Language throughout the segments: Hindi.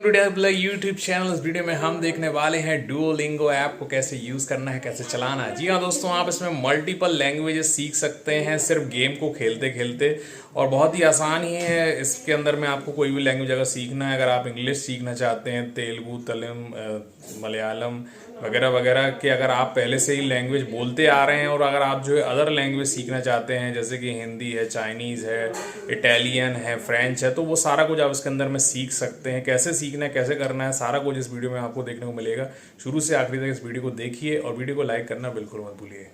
Today YouTube channel. इस वीडियो में हम देखने वाले हैं डुओलिंगो ऐप को कैसे यूज़ करना है, कैसे चलाना है। जी हाँ दोस्तों, आप इसमें मल्टीपल लैंग्वेजेस सीख सकते हैं सिर्फ गेम को खेलते खेलते, और बहुत ही आसान ही है। इसके अंदर में आपको कोई भी लैंग्वेज अगर सीखना है, अगर आप इंग्लिश सीखना चाहते हैं, तेलुगु, मलयालम वगैरह वगैरह के, अगर आप पहले से ही लैंग्वेज बोलते आ रहे हैं, और अगर आप जो है अदर लैंग्वेज सीखना चाहते हैं जैसे कि हिंदी है, चाइनीज़ है, इटालियन है, फ्रेंच है, तो वो सारा कुछ आप इसके अंदर में सीख सकते हैं। कैसे सीखना है, कैसे करना है, सारा कुछ इस वीडियो में आपको देखने को मिलेगा। शुरू से आखिरी तक इस वीडियो को देखिए और वीडियो को लाइक करना बिल्कुल मत भूलिए।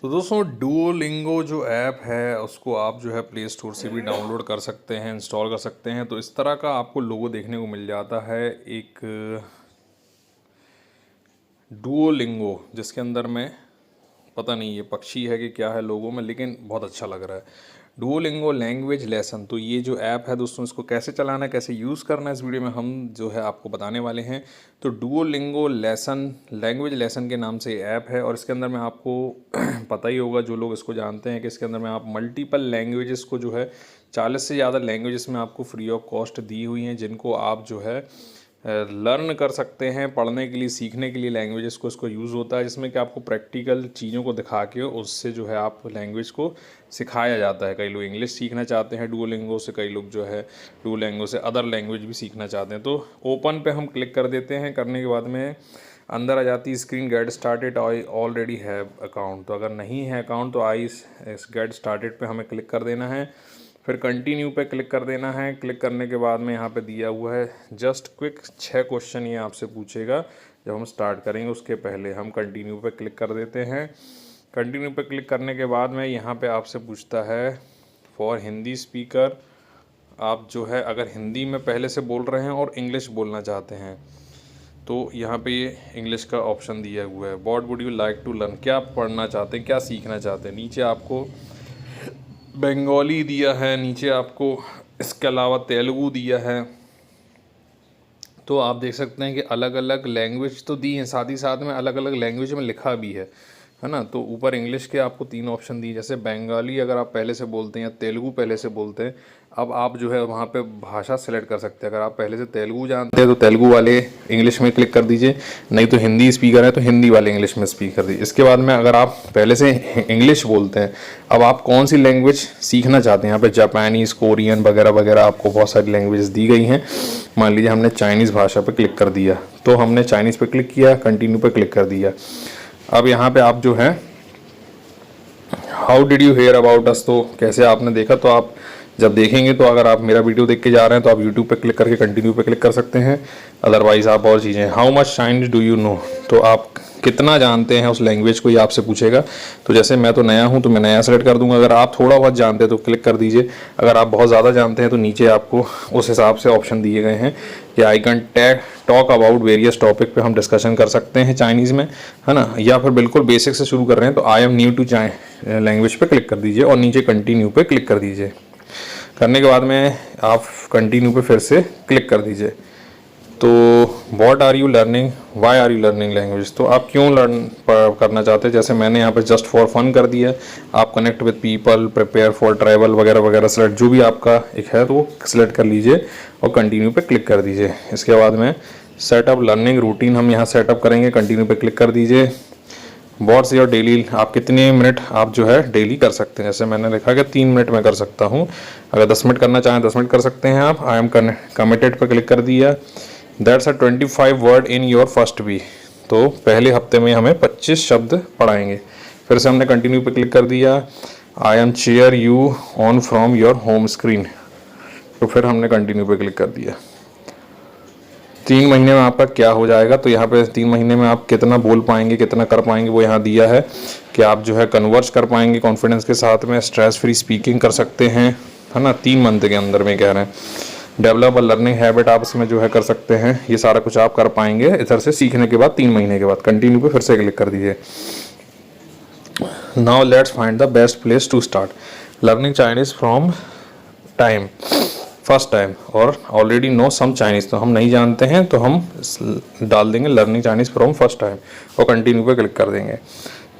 तो दोस्तों, डुओलिंगो जो ऐप है उसको आप जो है प्ले स्टोर से भी डाउनलोड कर सकते हैं, इंस्टॉल कर सकते हैं। तो इस तरह का आपको लोगो देखने को मिल जाता है, एक डुओलिंगो, जिसके अंदर में पता नहीं ये पक्षी है कि क्या है लोगों में, लेकिन बहुत अच्छा लग रहा है। Duolingo language lesson. तो ये जो ऐप है दोस्तों, इसको कैसे चलाना है, कैसे यूज़ करना है, इस वीडियो में हम जो है आपको बताने वाले हैं। तो डुओलिंगो लेसन, लैंग्वेज लेसन के नाम से ये ऐप है, और इसके अंदर में आपको पता ही होगा, जो लोग इसको जानते हैं, कि इसके अंदर में आप मल्टीपल लैंग्वेजेस को जो है 40 से ज़्यादा लैंग्वेजेस में आपको फ्री ऑफ कॉस्ट दी हुई हैं, जिनको आप जो है लर्न कर सकते हैं पढ़ने के लिए, सीखने के लिए लैंग्वेजेस को इसको यूज़ होता है, जिसमें कि आपको प्रैक्टिकल चीज़ों को दिखा के उससे जो है आप लैंग्वेज को सिखाया जाता है। कई लोग इंग्लिश सीखना चाहते हैं डुओलिंगो से, कई लोग जो है डुओलिंगो से अदर लैंग्वेज भी सीखना चाहते हैं। तो ओपन पे हम क्लिक कर देते हैं। करने के बाद में अंदर आ जाती है screen get started, I already have account. तो अगर नहीं है अकाउंट तो आई इस गेट स्टार्टेड पे हमें क्लिक कर देना है, फिर कंटिन्यू पे क्लिक कर देना है। क्लिक करने के बाद में यहाँ पे दिया हुआ है जस्ट क्विक, 6 क्वेश्चन ये आपसे पूछेगा जब हम स्टार्ट करेंगे। उसके पहले हम कंटिन्यू पे क्लिक कर देते हैं। कंटिन्यू पे क्लिक करने के बाद में यहाँ पे आपसे पूछता है फॉर हिंदी स्पीकर। आप जो है अगर हिंदी में पहले से बोल रहे हैं और इंग्लिश बोलना चाहते हैं तो यहाँ पे ये इंग्लिश का ऑप्शन दिया हुआ है। What would you like to learn, क्या आप पढ़ना चाहते हैं, क्या सीखना चाहते हैं। नीचे आपको बंगाली दिया है, नीचे आपको इसके अलावा तेलुगु दिया है। तो आप देख सकते हैं कि अलग अलग लैंग्वेज तो दी हैं, साथ ही साथ में अलग अलग लैंग्वेज में लिखा भी है ना। तो ऊपर इंग्लिश के आपको 3 ऑप्शन दिए, जैसे बंगाली अगर आप पहले से बोलते हैं या तेलुगु पहले से बोलते हैं, अब आप जो है वहाँ पे भाषा सेलेक्ट कर सकते हैं। अगर आप पहले से तेलुगु जानते हैं तो तेलुगु वाले इंग्लिश में क्लिक कर दीजिए, नहीं तो हिंदी स्पीकर है तो हिंदी वाले इंग्लिश में स्पीक कर दीजिए। इसके बाद में अगर आप पहले से इंग्लिश बोलते हैं, अब आप कौन सी लैंग्वेज सीखना चाहते हैं, यहाँ पे जापानीज़, कोरियन वगैरह वगैरह आपको बहुत सारी लैंग्वेज दी गई हैं। मान लीजिए हमने चाइनीज़ भाषा पर क्लिक कर दिया, तो हमने चाइनीज़ पर क्लिक किया, कंटिन्यू पर क्लिक कर दिया। अब यहाँ पर आप जो है how did you hear about us, तो कैसे आपने देखा। तो आप जब देखेंगे तो अगर आप मेरा वीडियो देख के जा रहे हैं तो आप यूट्यूब पे क्लिक करके कंटिन्यू पे क्लिक कर सकते हैं। अदरवाइज आप और चीज़ें, how much Chinese do you know, तो आप कितना जानते हैं उस लैंग्वेज को, ये आपसे पूछेगा। तो जैसे मैं तो नया हूँ तो मैं नया सेलेक्ट कर दूंगा। अगर आप थोड़ा बहुत जानते हैं तो क्लिक कर दीजिए, अगर आप बहुत ज़्यादा जानते हैं तो नीचे आपको उस हिसाब से ऑप्शन दिए गए हैं कि I can talk about various topic पे हम डिस्कशन कर सकते हैं चाइनीज़ में, है ना। या फिर बिल्कुल बेसिक से शुरू कर रहे हैं तो I am new to language पे क्लिक कर दीजिए और नीचे कंटिन्यू पे क्लिक कर दीजिए। करने के बाद में आप कंटिन्यू पे फिर से क्लिक कर दीजिए। तो what are you learning, why are you learning language, तो आप क्यों लर्न करना चाहते हैं। जैसे मैंने यहाँ पे जस्ट फॉर फन कर दिया। आप connect with people, prepare for travel वगैरह वगैरह सेलेक्ट, जो भी आपका एक है तो वो सिलेक्ट कर लीजिए और कंटिन्यू पे क्लिक कर दीजिए। इसके बाद में सेटअप लर्निंग रूटीन हम यहाँ सेटअप करेंगे, कंटिन्यू पे क्लिक कर दीजिए। व्हाट्स योर डेली, आप कितने मिनट आप जो है डेली कर सकते हैं। जैसे मैंने लिखा कि 3 मिनट में कर सकता हूँ, अगर 10 मिनट करना चाहें 10 मिनट कर सकते हैं आप। आई एम कमिटेड पर क्लिक कर दिया। That's a 25 word in your first week, तो पहले हफ्ते में हमें 25 शब्द पढ़ाएंगे। फिर से हमने कंटिन्यू पे क्लिक कर दिया। I am chair you on from your home screen, तो फिर हमने कंटिन्यू पे क्लिक कर दिया। 3 महीने में आपका क्या हो जाएगा, तो यहाँ पे 3 महीने में आप कितना बोल पाएंगे, कितना कर पाएंगे, वो यहाँ दिया है कि आप जो है कन्वर्स कर पाएंगे कॉन्फिडेंस के साथ में, स्ट्रेस फ्री स्पीकिंग कर सकते हैं, है ना। 3 मंथ के अंदर में कह रहे हैं। डेवलप अ लर्निंग हैबिट आप इसमें जो है कर सकते हैं। ये सारा कुछ आप कर पाएंगे इधर से सीखने के बाद 3 महीने के बाद। कंटिन्यू पे फिर से क्लिक कर दीजिए। Now let's find the best place to start learning Chinese from time first time और ऑलरेडी नो सम चाइनीज़, तो हम नहीं जानते हैं तो हम डाल देंगे learning Chinese from first time और कंटिन्यू पे क्लिक कर देंगे।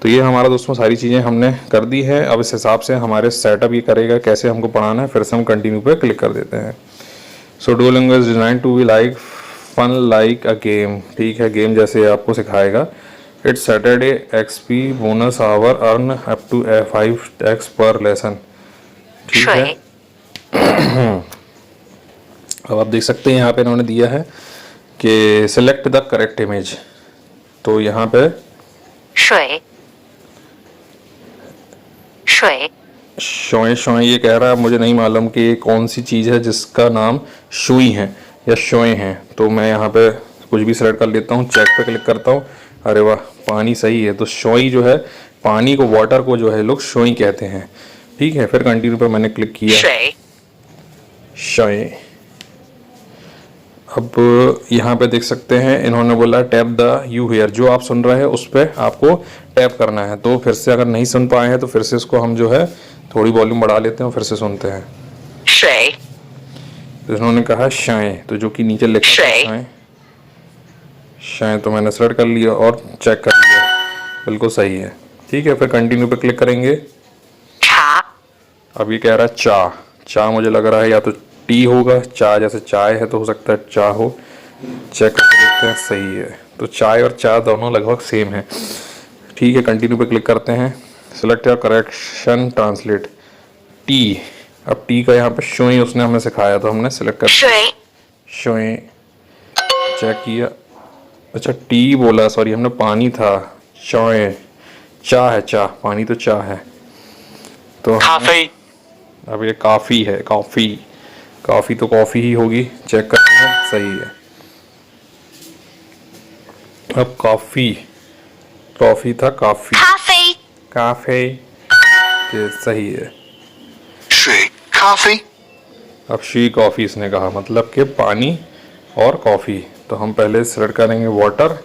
तो ये हमारा दोस्तों सारी चीज़ें हमने कर दी है। अब इस हिसाब से हमारे सेटअप ये करेगा कैसे हमको पढ़ाना है। फिर से हम कंटिन्यू पे क्लिक कर देते हैं। So Duolingo is design to be like fun like a game, ठीक है, गेम जैसे आपको सिखाएगा। It's Saturday XP bonus hour earn up to 5x per lesson, ठीक है। अब आप देख सकते हैं यहाँ पे इन्होंने दिया है कि सिलेक्ट द करेक्ट इमेज, तो यहाँ पे शोए शोए ये कह रहा है, मुझे नहीं मालूम कि ये कौन सी चीज़ है जिसका नाम शुई है या शोए हैं। तो मैं यहाँ पे कुछ भी सेलेक्ट कर लेता हूँ, चेक पे क्लिक करता हूँ, अरे वाह पानी सही है। तो शोई जो है पानी को, वाटर को जो है लोग शोई कहते हैं, ठीक है। फिर कंटिन्यू पे मैंने क्लिक किया, शोए। अब यहाँ पे देख सकते हैं इन्होंने बोला टैप द यू हियर, जो आप सुन रहे हैं उस पर आपको टैप करना है। तो फिर से अगर नहीं सुन पाए हैं तो फिर से इसको हम जो है थोड़ी वॉल्यूम बढ़ा लेते हैं और फिर से सुनते हैं। तो इन्होंने कहा शाय, तो जो कि नीचे लिखा शाय, शाय, तो मैंने सेलेक्ट कर लिया और चेक कर लिया, बिल्कुल सही है, ठीक है। फिर कंटिन्यू पे क्लिक करेंगे। अब ये कह रहा है चा, चा मुझे लग रहा है या तो टी होगा, चा जैसे चाय है तो हो सकता है चा हो, चेक करके देखते हैं, सही है। तो चाय और चा दोनों लगभग सेम है, ठीक है। कंटिन्यू पे क्लिक करते हैं, select your correction translate T. अब टी का यहाँ पे शोई उसने हमें सिखाया तो हमने सेलेक्ट कर शोई, चेक किया, अच्छा टी बोला, सॉरी हमने पानी था, शोए, चा है, चा, पानी तो चा है, तो अब ये काफ़ी है, कॉफ़ी, काफ़ी तो कॉफ़ी ही होगी, चेक करते हैं, सही है। अब कॉफ़ी, कॉफ़ी था काफ़ी, काफ़ी, ये सही है। अब शी कॉफ़ी इसने कहा, मतलब कि पानी और कॉफ़ी। तो हम पहले सेलेक्ट करेंगे वाटर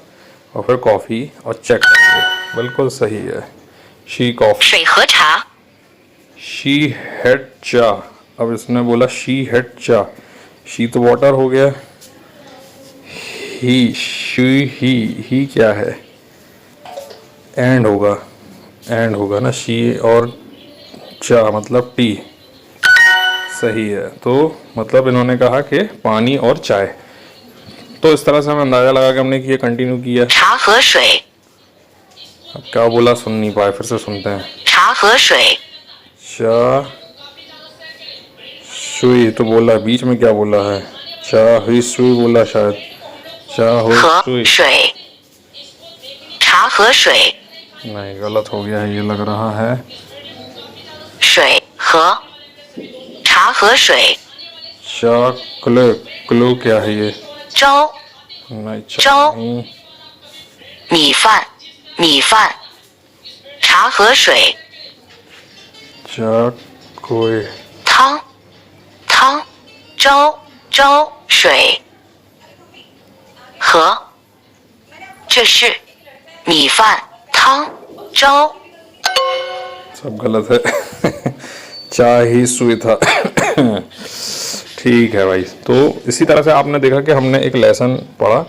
और फिर कॉफ़ी और चेक करेंगे, बिल्कुल सही है, शी कॉफ़ी। शी हैड चा, अब इसने बोला शी हैड चा, शी तो वाटर हो गया, ही, शी, ही क्या है, एंड होगा, एंड होगा ना, शी और चा मतलब टी, सही है। तो मतलब इन्होंने कहा कि पानी और चाय। तो इस तरह से हमें अंदाजा लगा कि हमने किया, कंटिन्यू किया। अब क्या बोला सुन नहीं पाए, फिर से सुनते हैं। चा सुई तो बोला, बीच में क्या बोला है, चा हुई सुई बोला शायद, चा हुई सुई, नहीं गलत हो गया है ये लग रहा है। चा क्लो, क्लो क्या है ये, नहीं चा नहीं, चा कोई, सब गलत है। चा ही सुई था। ठीक है भाई, तो इसी तरह से आपने देखा कि हमने एक लेसन पढ़ा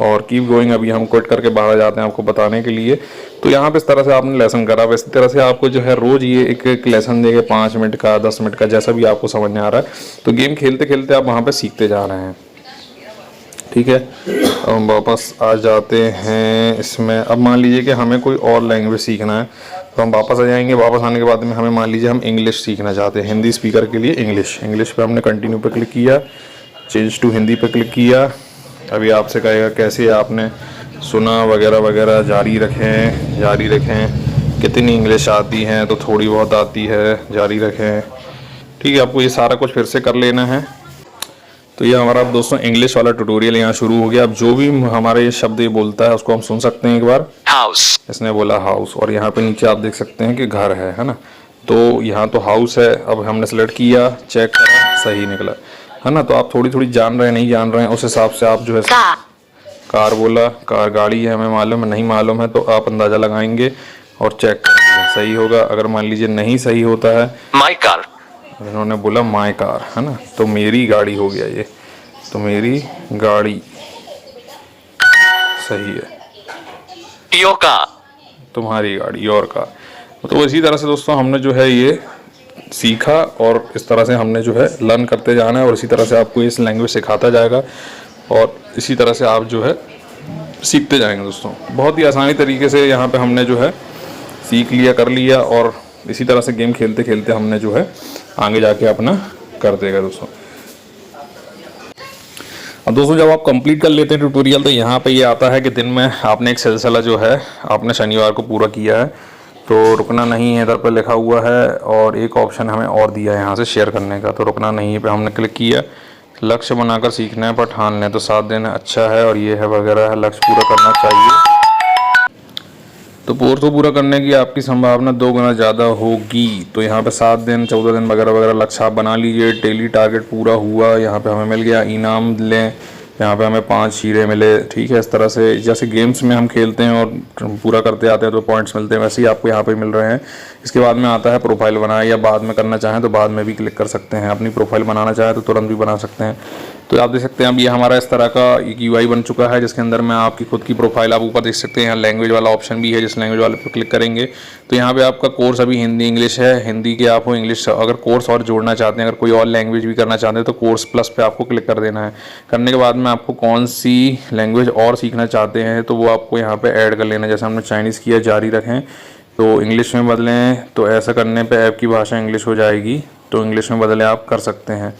और कीप गोइंग अभी हम क्विट करके बाहर जाते हैं आपको बताने के लिए। तो यहाँ पे इस तरह से आपने लेसन करा, इसी तरह से आपको जो है रोज़ ये एक लेसन देंगे, 5 मिनट का, 10 मिनट का, जैसा भी आपको समझ में आ रहा है। तो गेम खेलते खेलते आप वहाँ पे सीखते जा रहे हैं, ठीक है। अब हम वापस आ जाते हैं इसमें। अब मान लीजिए कि हमें कोई और लैंग्वेज सीखना है तो हम वापस आ जाएंगे। वापस आने के बाद में हमें मान लीजिए हम इंग्लिश सीखना चाहते हैं, हिंदी स्पीकर के लिए इंग्लिश पे हमने कंटिन्यू पे क्लिक किया, चेंज टू हिंदी पे क्लिक किया। अभी आपसे कहेगा कैसे आपने सुना वगैरह वगैरह, जारी रखें, कितनी इंग्लिश आती हैं, तो थोड़ी बहुत आती है, जारी रखें, ठीक है। आपको ये सारा कुछ फिर से कर लेना है। तो ये हमारा दोस्तों इंग्लिश वाला ट्यूटोरियल यहाँ शुरू हो गया। अब जो भी हमारा ये शब्द ये बोलता है उसको हम सुन सकते हैं एक बार। हाउस, इसने बोला हाउस, और यहाँ पे नीचे आप देख सकते हैं कि घर है ना। तो यहाँ तो हाउस है, अब हमने सेलेक्ट किया, चेक करा, सही निकला है ना। तो आप थोड़ी थोड़ी जान रहे हैं, नहीं जान रहे हैं, उस हिसाब से आप जो है, कार बोला, कार गाड़ी है, हमें मालूम है, नहीं मालूम है तो आप अंदाजा लगाएंगे और चेक करेंगे, सही होगा। अगर मान लीजिए नहीं सही होता है, माई कार, इन्होंने बोला माई कार है ना, तो मेरी गाड़ी हो गया ये, तो मेरी गाड़ी सही है। योर कार, तुम्हारी गाड़ी, योर कार। तो इसी तरह से दोस्तों हमने जो है ये सीखा और इस तरह से हमने जो है लर्न करते जाना है और इसी तरह से आपको इस लैंग्वेज सिखाता जाएगा और इसी तरह से आप जो है सीखते जाएंगे दोस्तों। बहुत ही आसानी तरीके से यहाँ पे हमने जो है सीख लिया, कर लिया और इसी तरह से गेम खेलते खेलते हमने जो है आगे जाके अपना कर देगा दोस्तों। अब दोस्तों जब आप कंप्लीट कर लेते हैं ट्यूटोरियल तो यहाँ पे ये आता है कि दिन में आपने एक सिलसिला जो है आपने शनिवार को पूरा किया है, तो रुकना नहीं है इधर पर लिखा हुआ है और एक ऑप्शन हमें और दिया है यहाँ से शेयर करने का, तो रुकना नहीं है पे हमने क्लिक किया। लक्ष्य बनाकर सीखना है पर ठान लें, तो 7 दिन अच्छा है और ये है वगैरह है, लक्ष्य पूरा करना चाहिए। तो कोर्स को पूरा करने की आपकी संभावना 2 गुना ज़्यादा होगी। तो यहाँ पे 7 दिन 14 दिन वगैरह वगैरह लक्ष्य आप बना लीजिए। डेली टारगेट पूरा हुआ, यहाँ पे हमें मिल गया इनाम लें, यहाँ पे हमें 5 हीरे मिले। ठीक है, इस तरह से जैसे गेम्स में हम खेलते हैं और पूरा करते आते हैं तो पॉइंट्स मिलते हैं, वैसे ही आपको यहाँ पे मिल रहे हैं। इसके बाद में आता है प्रोफाइल बनाए, या बाद में करना चाहें तो बाद में भी क्लिक कर सकते हैं। अपनी प्रोफाइल बनाना चाहें तो तुरंत भी बना सकते हैं। तो आप देख सकते हैं अब ये हमारा इस तरह का एक यूआई बन चुका है, जिसके अंदर में आपकी खुद की प्रोफाइल आप ऊपर देख सकते हैं। यहाँ लैंग्वेज वाला ऑप्शन भी है, जिस लैंग्वेज वाले पर क्लिक करेंगे तो यहाँ पे आपका कोर्स अभी हिंदी इंग्लिश है, हिंदी के आप हो इंग्लिश, अगर कोर्स और जोड़ना चाहते हैं, अगर कोई और लैंग्वेज भी करना चाहते हैं तो कोर्स प्लस पे आपको क्लिक कर देना है। करने के बाद में आपको कौन सी लैंग्वेज और सीखना चाहते हैं तो वो आपको यहाँ पे ऐड कर लेना है। जैसे हमने चाइनीज़ किया, जारी रखें तो इंग्लिश में बदलें, तो ऐसा करने पे ऐप की भाषा इंग्लिश हो जाएगी, तो इंग्लिश में बदले आप कर सकते हैं।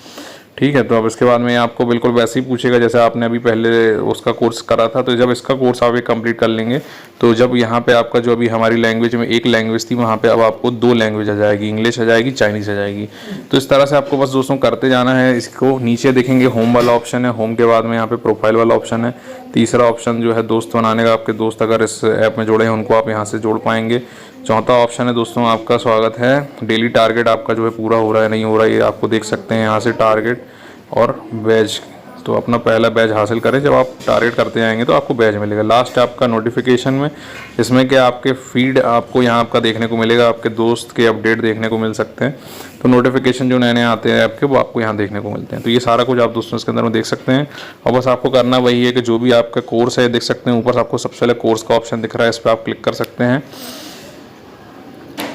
ठीक है, तो अब इसके बाद में आपको बिल्कुल वैसे ही पूछेगा जैसे आपने अभी पहले उसका कोर्स करा था। तो जब इसका कोर्स आप एक कंप्लीट कर लेंगे तो जब यहाँ पे आपका जो अभी हमारी लैंग्वेज में एक लैंग्वेज थी, वहाँ पे अब आपको 2 लैंग्वेज आ जाएगी, इंग्लिश आ जाएगी, चाइनीज़ आ जाएगी। तो इस तरह से आपको बस दोस्तों करते जाना है। इसको नीचे देखेंगे होम वाला ऑप्शन है, होम के बाद में यहाँ पे प्रोफाइल वाला ऑप्शन है। तीसरा ऑप्शन जो है दोस्त बनाने का, आपके दोस्त अगर इस ऐप में जुड़े हैं उनको आप यहाँ से जोड़ पाएंगे। चौथा ऑप्शन है दोस्तों आपका स्वागत है, डेली टारगेट आपका जो है पूरा हो रहा है नहीं हो रहा है ये आपको देख सकते हैं यहाँ से टारगेट और बैज। तो अपना पहला बैज हासिल करें, जब आप टारगेट करते आएंगे तो आपको बैज मिलेगा। लास्ट आपका नोटिफिकेशन में, इसमें कि आपके फीड आपको यहाँ आपका देखने को मिलेगा, आपके दोस्त के अपडेट देखने को मिल सकते हैं। तो नोटिफिकेशन जो नए नए आते हैं आपके वो आपको यहाँ देखने को मिलते हैं। तो ये सारा कुछ आप दोस्तों इसके अंदर में देख सकते हैं। और बस आपको करना वही है कि जो भी आपका कोर्स है देख सकते हैं ऊपर आपको सबसे पहले कोर्स का ऑप्शन दिख रहा है, इस पर आप क्लिक कर सकते हैं।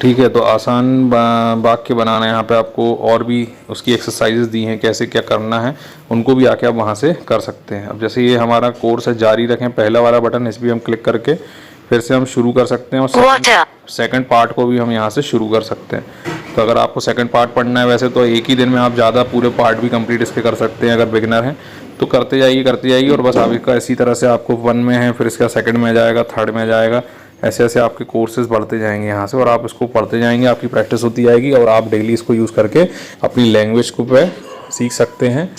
ठीक है, तो आसान वाक्य बनाना है, यहाँ पे आपको और भी उसकी एक्सरसाइजेज दी हैं कैसे क्या करना है, उनको भी आके आप वहाँ से कर सकते हैं। अब जैसे ये हमारा कोर्स है जारी रखें, पहला वाला बटन, इस पर हम क्लिक करके फिर से हम शुरू कर सकते हैं और सेकंड पार्ट को भी हम यहाँ से शुरू कर सकते हैं। तो अगर आपको सेकंड पार्ट पढ़ना है वैसे तो एक ही दिन में आप ज़्यादा पूरे पार्ट भी कंप्लीट इसके कर सकते हैं। अगर बिगिनर हैं तो करते जाइए और बस आप इसका इसी तरह से आपको 1 में है, फिर इसका सेकंड में आ जाएगा, थर्ड में आ जाएगा, ऐसे ऐसे आपके कोर्सेज बढ़ते जाएंगे यहाँ से और आप इसको पढ़ते जाएंगे, आपकी प्रैक्टिस होती जाएगी और आप डेली इसको यूज़ करके अपनी लैंग्वेज को पे सीख सकते हैं,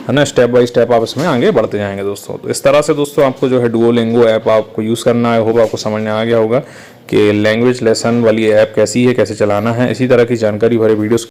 है ना। स्टेप बाय स्टेप आप इसमें आगे बढ़ते जाएंगे दोस्तों। तो इस तरह से दोस्तों आपको जो है डुओलिंगो ऐप आपको यूज़ करना है, होगा आपको समझ में आ गया होगा कि लैंग्वेज लेसन वाली ऐप कैसी है, कैसे चलाना है। इसी तरह की जानकारी भरे वीडियोस